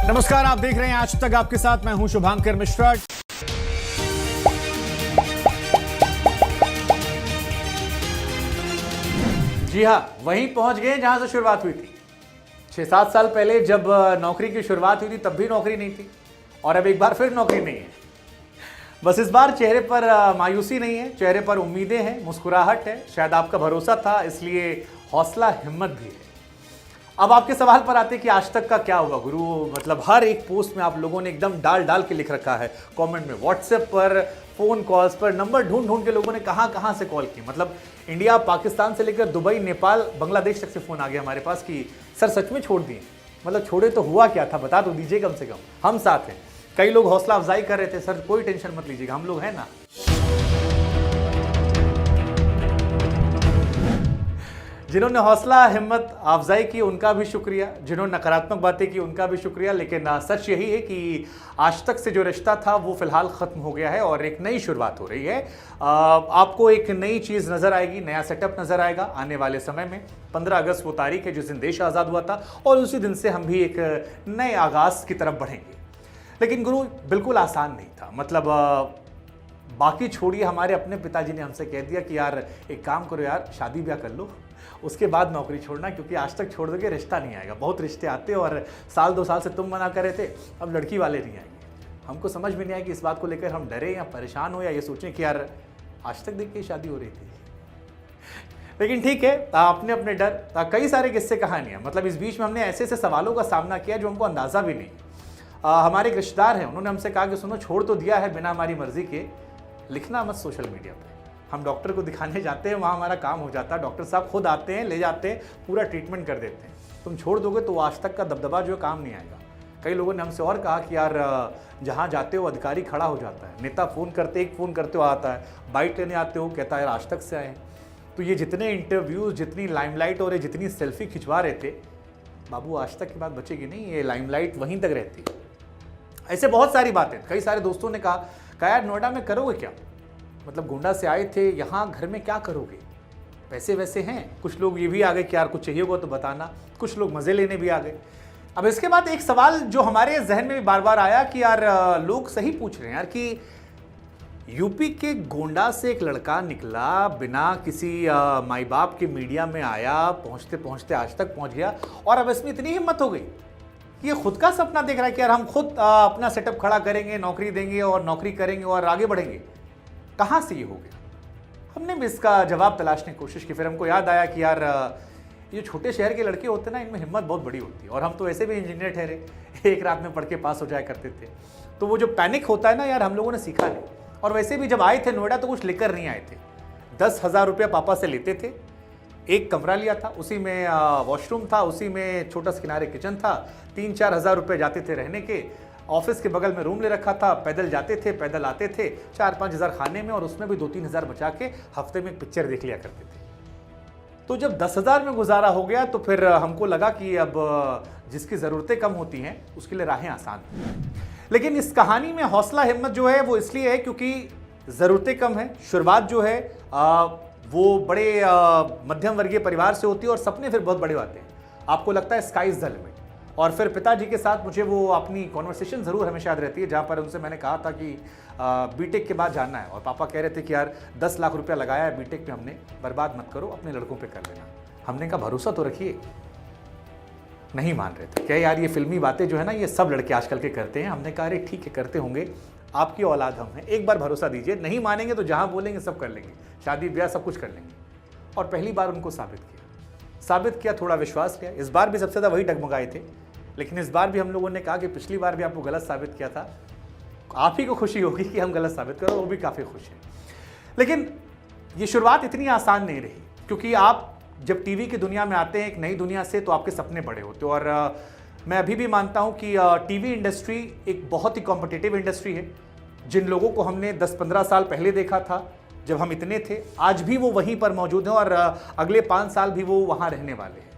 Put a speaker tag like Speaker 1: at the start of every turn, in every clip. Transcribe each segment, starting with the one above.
Speaker 1: नमस्कार, आप देख रहे हैं आज तक आपके साथ मैं हूं शुभांकर मिश्रा। जी हां, वहीं पहुंच गए जहां से शुरुआत हुई थी। 6-7 साल पहले जब नौकरी की शुरुआत हुई थी तब भी नौकरी नहीं थी और अब एक बार फिर नौकरी नहीं है। बस इस बार चेहरे पर मायूसी नहीं है, चेहरे पर उम्मीदें हैं, मुस्कुराहट है। शायद आपका भरोसा था, इसलिए हौसला हिम्मत भी है। अब आपके सवाल पर आते हैं कि आज तक का क्या होगा गुरु। मतलब हर एक पोस्ट में आप लोगों ने एकदम डाल डाल के लिख रखा है, कमेंट में, व्हाट्सएप पर, फोन कॉल्स पर, नंबर ढूंढ ढूंढ के लोगों ने कहां से कॉल की। मतलब इंडिया, पाकिस्तान से लेकर दुबई, नेपाल, बांग्लादेश तक से फोन आ गया हमारे पास कि सर सच में छोड़ दिए। मतलब छोड़े तो हुआ क्या था, बता तो दीजिए कम से कम, हम साथ हैं। कई लोग हौसला अफजाई कर रहे थे, सर कोई टेंशन मत लीजिएगा, हम लोग हैं ना। जिन्होंने हौसला हिम्मत अफजाई की उनका भी शुक्रिया, जिन्होंने नकारात्मक बातें की उनका भी शुक्रिया। लेकिन सच यही है कि आज तक से जो रिश्ता था वो फिलहाल खत्म हो गया है और एक नई शुरुआत हो रही है। आपको एक नई चीज नजर आएगी, नया सेटअप नजर आएगा आने वाले समय में। 15 अगस्त वो तारीख है जिस दिन देश आजाद हुआ था और उसी दिन से हम भी एक नए आगाज की तरफ बढ़ेंगे। लेकिन गुरु बिल्कुल आसान नहीं था। मतलब बाकी छोड़िए, हमारे अपने पिताजी ने हमसे कह दिया कि यार एक काम करो यार, शादी ब्याह कर लो, उसके बाद नौकरी छोड़ना, क्योंकि आज तक छोड़ दोगे रिश्ता नहीं आएगा। बहुत रिश्ते आते और साल 2 साल से तुम मना कर रहे थे, अब लड़की वाले नहीं आएंगे। हमको समझ में नहीं आया कि इस बात को लेकर हम डरे या परेशान हो या ये सोचें कि यार आज तक देखिए शादी हो रही थी। लेकिन ठीक है, अपने अपने डर, कई सारे किस्से कहानियां। मतलब इस बीच में हमने ऐसे ऐसे सवालों का सामना किया जो हमको अंदाजा भी नहीं। हमारे एक रिश्तेदार हैं, उन्होंने हमसे कहा कि सुनो, छोड़ तो दिया है बिना हमारी मर्जी के, लिखना मत सोशल मीडिया पे। हम डॉक्टर को दिखाने जाते हैं, वहाँ हमारा काम हो जाता है, डॉक्टर साहब खुद आते हैं, ले जाते हैं, पूरा ट्रीटमेंट कर देते हैं। तुम छोड़ दोगे तो आज तक का दबदबा जो है काम नहीं आएगा। कई लोगों ने हमसे और कहा कि यार जहाँ जाते हो अधिकारी खड़ा हो जाता है, नेता फ़ोन करते, एक फ़ोन करते हो आता है, बाइक लेने आते हो कहता है यार आज तक से आए हैं। तो ये जितने इंटरव्यूज़, जितनी लाइमलाइट और जितनी सेल्फी खिंचवा रहे थे, बाबू आज तक की बात बचेगी नहीं, ये लाइमलाइट वहीं तक रहती है। ऐसे बहुत सारी बातें। कई सारे दोस्तों ने कहा यार नोएडा में करोगे क्या, मतलब गोंडा से आए थे, यहाँ घर में क्या करोगे, पैसे वैसे हैं। कुछ लोग ये भी आ गए कि यार कुछ चाहिए होगा तो बताना, कुछ लोग मज़े लेने भी आ गए। अब इसके बाद एक सवाल जो हमारे जहन में भी बार बार आया कि यार लोग सही पूछ रहे हैं यार कि यूपी के गोंडा से एक लड़का निकला, बिना किसी माई बाप के मीडिया में आया, पहुँचते पहुँचते आज तक पहुँच गया और अब इसमें इतनी हिम्मत हो गई कि ये खुद का सपना देख रहा है कि यार हम खुद अपना सेटअप खड़ा करेंगे, नौकरी देंगे और नौकरी करेंगे और आगे बढ़ेंगे। कहाँ से ये हो गया? हमने भी इसका जवाब तलाशने की कोशिश की। फिर हमको याद आया कि यार ये छोटे शहर के लड़के होते हैं ना, इनमें हिम्मत बहुत बड़ी होती है। और हम तो ऐसे भी इंजीनियर ठहरे, एक रात में पढ़ के पास हो जाया करते थे। तो वो जो पैनिक होता है ना यार, हम लोगों ने सीखा नहीं। और वैसे भी जब आए थे नोएडा तो कुछ लेकर नहीं आए थे। 10,000 रुपया पापा से लेते थे, एक कमरा लिया था, उसी में वॉशरूम था, उसी में छोटा सा किनारे किचन था, 3-4 हज़ार रुपये जाते थे रहने के। ऑफिस के बगल में रूम ले रखा था, पैदल जाते थे, पैदल आते थे, 4-5 हज़ार खाने में और उसमें भी 2-3 हज़ार बचा के हफ्ते में एक पिक्चर देख लिया करते थे। तो जब 10,000 में गुजारा हो गया तो फिर हमको लगा कि अब जिसकी ज़रूरतें कम होती हैं उसके लिए राहें आसान हैं। लेकिन इस कहानी में हौसला हिम्मत जो है वो इसलिए है क्योंकि ज़रूरतें कम हैं। शुरुआत जो है वो बड़े मध्यम वर्गीय परिवार से होती है और सपने फिर बहुत बड़े होते हैं। आपको लगता है स्काई इज़ द लिमिट। और फिर पिताजी के साथ मुझे वो अपनी कॉन्वर्सेशन ज़रूर हमेशा याद रहती है जहाँ पर उनसे मैंने कहा था कि बीटेक के बाद जाना है और पापा कह रहे थे कि यार 10 लाख रुपया लगाया है बीटेक में हमने, बर्बाद मत करो, अपने लड़कों पे कर लेना। हमने कहा भरोसा तो रखिए। नहीं मान रहे थे, क्या यार ये फिल्मी बातें जो है ना ये सब लड़के आजकल के करते हैं। हमने कहा अरे ठीक है करते होंगे, आपकी औलाद हम हैं, एक बार भरोसा दीजिए। नहीं मानेंगे तो जहाँ बोलेंगे सब कर लेंगे, शादी ब्याह सब कुछ कर लेंगे। और पहली बार उनको साबित किया, थोड़ा विश्वास किया। इस बार भी सबसे ज़्यादा वही डगमगाए थे, लेकिन इस बार भी हम लोगों ने कहा कि पिछली बार भी आपको गलत साबित किया था, आप ही को खुशी होगी कि हम गलत साबित करो, वो भी काफ़ी खुश हैं। लेकिन ये शुरुआत इतनी आसान नहीं रही, क्योंकि आप जब टीवी की दुनिया में आते हैं एक नई दुनिया से तो आपके सपने बड़े होते हैं। और मैं अभी भी मानता हूँ कि टीवी इंडस्ट्री एक बहुत ही कॉम्पिटिटिव इंडस्ट्री है। जिन लोगों को हमने 10-15 साल पहले देखा था जब हम इतने थे, आज भी वो वहीं पर मौजूद हैं और अगले 5 साल भी वो वहाँ रहने वाले हैं।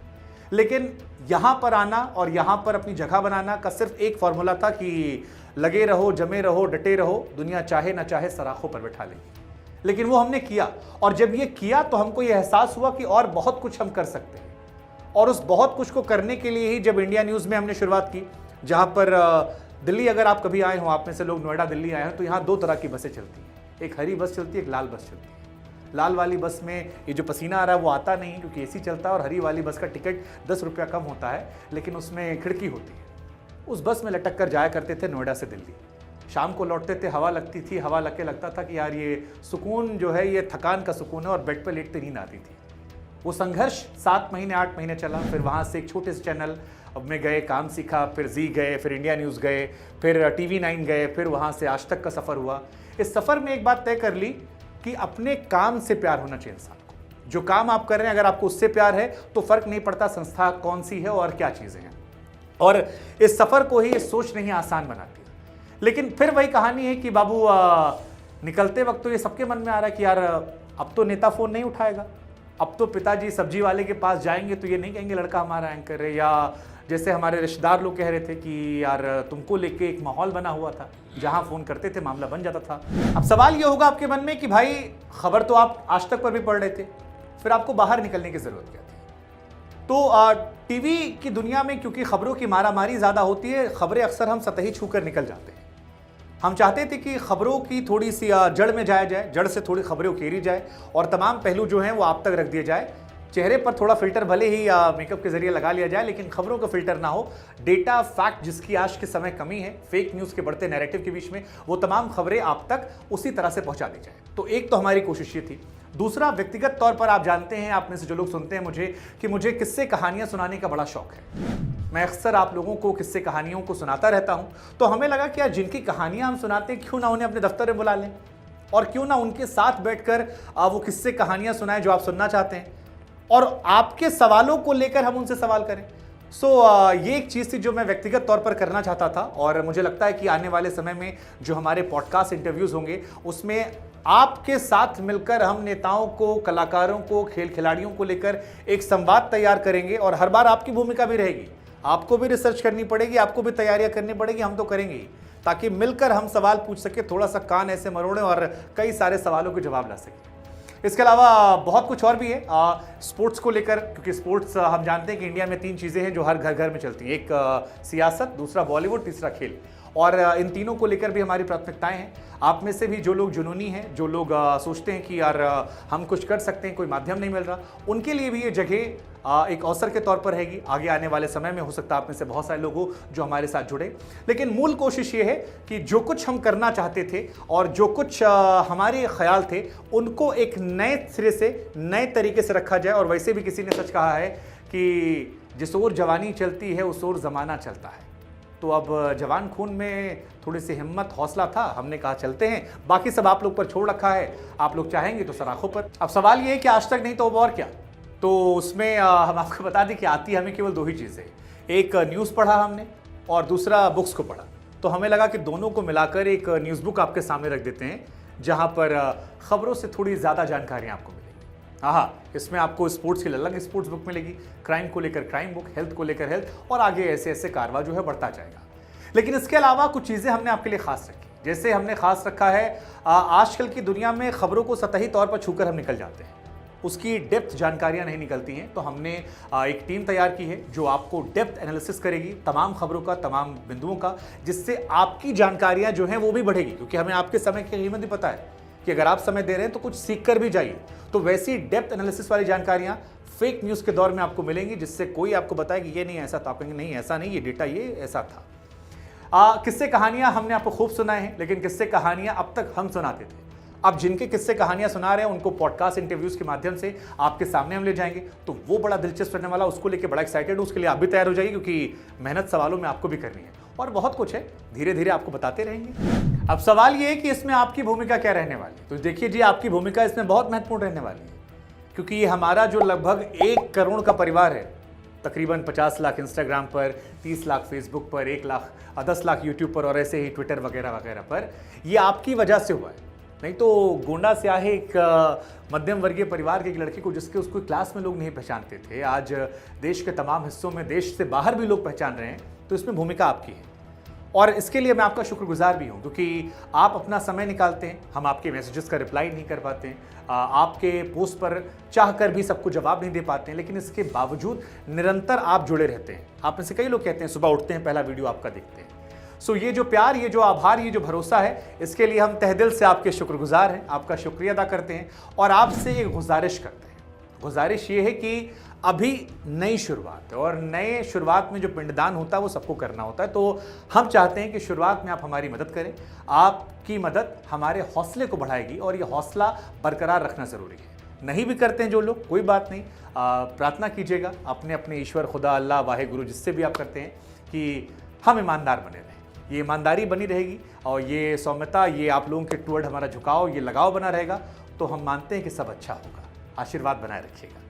Speaker 1: लेकिन यहाँ पर आना और यहाँ पर अपनी जगह बनाना का सिर्फ एक फॉर्मूला था कि लगे रहो, जमे रहो, डटे रहो, दुनिया चाहे ना चाहे सराखों पर बैठा लेगी। लेकिन वो हमने किया और जब ये किया तो हमको ये एहसास हुआ कि और बहुत कुछ हम कर सकते हैं। और उस बहुत कुछ को करने के लिए ही जब इंडिया न्यूज़ में हमने शुरुआत की, जहाँ पर दिल्ली अगर आप कभी आए हो, आप में से लोग नोएडा दिल्ली आए हो, तो यहाँ 2 तरह की बसें चलती हैं। एक हरी बस चलती है, एक लाल बस चलती है। लाल वाली बस में ये जो पसीना आ रहा है वो आता नहीं क्योंकि एसी चलता है, और हरी वाली बस का टिकट 10 रुपया कम होता है, लेकिन उसमें खिड़की होती है। उस बस में लटक कर जाया करते थे नोएडा से दिल्ली। शाम को लौटते थे, हवा लगती थी, हवा लग के लगता था कि यार ये सुकून जो है ये थकान का सुकून है, और बेड पर लेटते नींद आती थी। वो संघर्ष 7 महीने 8 महीने चला। फिर वहाँ से एक छोटे से चैनल में गए, काम सीखा, फिर जी गए, फिर इंडिया न्यूज़ गए, फिर TV9 गए, फिर वहाँ से आज तक का सफ़र हुआ। इस सफ़र में एक बात तय कर ली कि अपने काम से प्यार होना चाहिए इंसान को। जो काम आप कर रहे हैं अगर आपको उससे प्यार है तो फ़र्क नहीं पड़ता संस्था कौन सी है और क्या चीज़ें हैं। और इस सफ़र को ही सोचना ही आसान बनाती है। लेकिन फिर वही कहानी है कि बाबू निकलते वक्त तो ये सबके मन में आ रहा है कि यार अब तो नेता फ़ोन नहीं उठाएगा, अब तो पिताजी सब्जी वाले के पास जाएंगे तो ये नहीं कहेंगे लड़का हमारा एंकर है, या जैसे हमारे रिश्तेदार लोग कह रहे थे कि यार तुमको लेके एक माहौल बना हुआ था, जहां फ़ोन करते थे मामला बन जाता था। अब सवाल ये होगा आपके मन में कि भाई खबर तो आप आज तक पर भी पढ़ रहे थे, फिर आपको बाहर निकलने की ज़रूरत क्या थी? तो टीवी की दुनिया में क्योंकि खबरों की मारामारी ज़्यादा होती है, खबरें अक्सर हम सतही छूकर निकल जाते हैं। हम चाहते थे कि खबरों की थोड़ी सी जड़ में जाया जाए, जड़ से थोड़ी खबरें उकेरी जाए और तमाम पहलू जो हैं वो आप तक रख दिए जाए। चेहरे पर थोड़ा फिल्टर भले ही मेकअप के जरिए लगा लिया जाए, लेकिन खबरों का फिल्टर ना हो। डेटा फैक्ट जिसकी आज के समय कमी है, फेक न्यूज़ के बढ़ते नैरेटिव के बीच में, वो तमाम खबरें आप तक उसी तरह से पहुंचा दी जाए। तो एक तो हमारी कोशिश ये थी। दूसरा, व्यक्तिगत तौर पर आप जानते हैं, आप में से जो लोग सुनते हैं मुझे, कि मुझे किस्से कहानियां सुनाने का बड़ा शौक है। मैं अक्सर आप लोगों को किस्से कहानियों को सुनाता रहता हूं। तो हमें लगा कि यार जिनकी कहानियां हम सुनाते हैं, क्यों ना उन्हें अपने दफ्तर में बुला लें और क्यों ना उनके साथ बैठकर वो किस्से कहानियां सुनाएं जो आप सुनना चाहते हैं, और आपके सवालों को लेकर हम उनसे सवाल करें। ये एक चीज़ थी जो मैं व्यक्तिगत तौर पर करना चाहता था, और मुझे लगता है कि आने वाले समय में जो हमारे पॉडकास्ट इंटरव्यूज़ होंगे उसमें आपके साथ मिलकर हम नेताओं को, कलाकारों को, खेल खिलाड़ियों को लेकर एक संवाद तैयार करेंगे। और हर बार आपकी भूमिका भी रहेगी, आपको भी रिसर्च करनी पड़ेगी, आपको भी तैयारियां करनी पड़ेगी, हम तो करेंगे ही, ताकि मिलकर हम सवाल पूछ सके, थोड़ा सा कान ऐसे मरोड़ें और कई सारे सवालों के जवाब ला सकें। इसके अलावा बहुत कुछ और भी है स्पोर्ट्स को लेकर, क्योंकि स्पोर्ट्स हम जानते हैं कि इंडिया में 3 चीज़ें हैं जो हर घर घर में चलती हैं। एक सियासत, दूसरा बॉलीवुड, तीसरा खेल, और इन तीनों को लेकर भी हमारी प्राथमिकताएं हैं। आप में से भी जो लोग जुनूनी हैं, जो लोग सोचते हैं कि यार हम कुछ कर सकते हैं, कोई माध्यम नहीं मिल रहा, उनके लिए भी ये जगह एक अवसर के तौर पर रहेगी। आगे आने वाले समय में हो सकता है आप में से बहुत सारे लोग हो जो हमारे साथ जुड़े। लेकिन मूल कोशिश ये है कि जो कुछ हम करना चाहते थे और जो कुछ हमारे ख्याल थे, उनको एक नए सिरे से, नए तरीके से रखा जाए। और वैसे भी किसी ने सच कहा है कि जिस ओर जवानी चलती है उस ओर ज़माना चलता है। तो अब जवान खून में थोड़ी सी हिम्मत, हौसला था, हमने कहा चलते हैं। बाकी सब आप लोग पर छोड़ रखा है, आप लोग चाहेंगे तो सराखों पर। अब सवाल ये है कि आज तक नहीं तो अब और क्या? तो उसमें हम आपको बता दें कि आती हमें केवल 2 ही चीज़ें, एक न्यूज़ पढ़ा हमने और दूसरा बुक्स को पढ़ा। तो हमें लगा कि दोनों को मिलाकर एक न्यूज़ बुक आपके सामने रख देते हैं, जहाँ पर खबरों से थोड़ी ज़्यादा जानकारियाँ आपको मिलेगी। हाँ, इसमें आपको स्पोर्ट्स की अलग स्पोर्ट्स बुक मिलेगी, क्राइम को लेकर क्राइम बुक, हेल्थ को लेकर हेल्थ, और आगे ऐसे ऐसे कारवा जो है बढ़ता जाएगा। लेकिन इसके अलावा कुछ चीज़ें हमने आपके लिए खास रखी। जैसे हमने खास रखा है, आजकल की दुनिया में खबरों को सतही तौर पर छूकर हम निकल जाते हैं, उसकी डेप्थ जानकारियां नहीं निकलती हैं। तो हमने एक टीम तैयार की है जो आपको डेप्थ एनालिसिस करेगी तमाम खबरों का, तमाम बिंदुओं का, जिससे आपकी जानकारियां जो हैं वो भी बढ़ेगी। क्योंकि हमें आपके समय की कीमत भी पता है कि अगर आप समय दे रहे हैं तो कुछ सीख कर भी जाइए। तो वैसी डेप्थ एनालिसिस वाली जानकारियां फेक न्यूज़ के दौर में आपको मिलेंगी, जिससे कोई आपको बताए कि ये नहीं ऐसा, तो आप कहेंगे नहीं ऐसा नहीं, ये डेटा ये ऐसा था। किस्से कहानियां हमने आपको खूब सुनाए हैं, लेकिन किस्से कहानियां अब तक हम सुनाते थे। अब जिनके किस्से कहानियां सुना रहे हैं उनको पॉडकास्ट इंटरव्यूज के माध्यम से आपके सामने हम ले जाएंगे। तो वो बड़ा दिलचस्प रहने वाला, उसको लेके बड़ा एक्साइटेड हूं। उसके लिए आप भी तैयार हो जाइए, क्योंकि मेहनत सवालों में आपको भी करनी है और बहुत कुछ है, धीरे धीरे आपको बताते रहेंगे। अब सवाल ये है कि इसमें आपकी भूमिका क्या रहने वाली है। तो देखिए जी, आपकी भूमिका इसमें बहुत महत्वपूर्ण रहने वाली है, क्योंकि ये हमारा जो लगभग 1 करोड़ का परिवार है, तकरीबन 50 लाख इंस्टाग्राम पर, 30 लाख फेसबुक पर, 1 लाख 10 लाख यूट्यूब पर, और ऐसे ही ट्विटर वगैरह वगैरह पर, ये आपकी वजह से हुआ है। नहीं तो गोंडा से आए एक मध्यम वर्गीय परिवार के एक लड़के को, जिसके उसको क्लास में लोग नहीं पहचानते थे, आज देश के तमाम हिस्सों में, देश से बाहर भी लोग पहचान रहे हैं। तो इसमें भूमिका आपकी है। और इसके लिए मैं आपका शुक्रगुजार भी हूं, क्योंकि आप अपना समय निकालते हैं, हम आपके मैसेजेस का रिप्लाई नहीं कर पाते हैं, आपके पोस्ट पर चाहकर भी सबको जवाब नहीं दे पाते हैं, लेकिन इसके बावजूद निरंतर आप जुड़े रहते हैं। आप में से कई लोग कहते हैं सुबह उठते हैं पहला वीडियो आपका देखते हैं। सो ये जो प्यार, ये जो आभार, ये जो भरोसा है, इसके लिए हम तहे दिल से आपके शुक्रगुजार हैं, आपका शुक्रिया अदा करते हैं और आपसे एक गुजारिश करते हैं। गुजारिश ये है कि अभी नई शुरुआत है और नए शुरुआत में जो पिंडदान होता है वो सबको करना होता है, तो हम चाहते हैं कि शुरुआत में आप हमारी मदद करें। आपकी मदद हमारे हौसले को बढ़ाएगी और ये हौसला बरकरार रखना ज़रूरी है। नहीं भी करते हैं जो लोग, कोई बात नहीं, प्रार्थना कीजिएगा अपने अपने ईश्वर, खुदा, अल्लाह, वाहे गुरु, जिससे भी आप करते हैं, कि हम ईमानदार बने रहें। ये ईमानदारी बनी रहेगी और ये सौम्यता, ये आप लोगों के टुवर्ड हमारा झुकाव, ये लगाव बना रहेगा, तो हम मानते हैं कि सब अच्छा होगा। आशीर्वाद बनाए रखिएगा।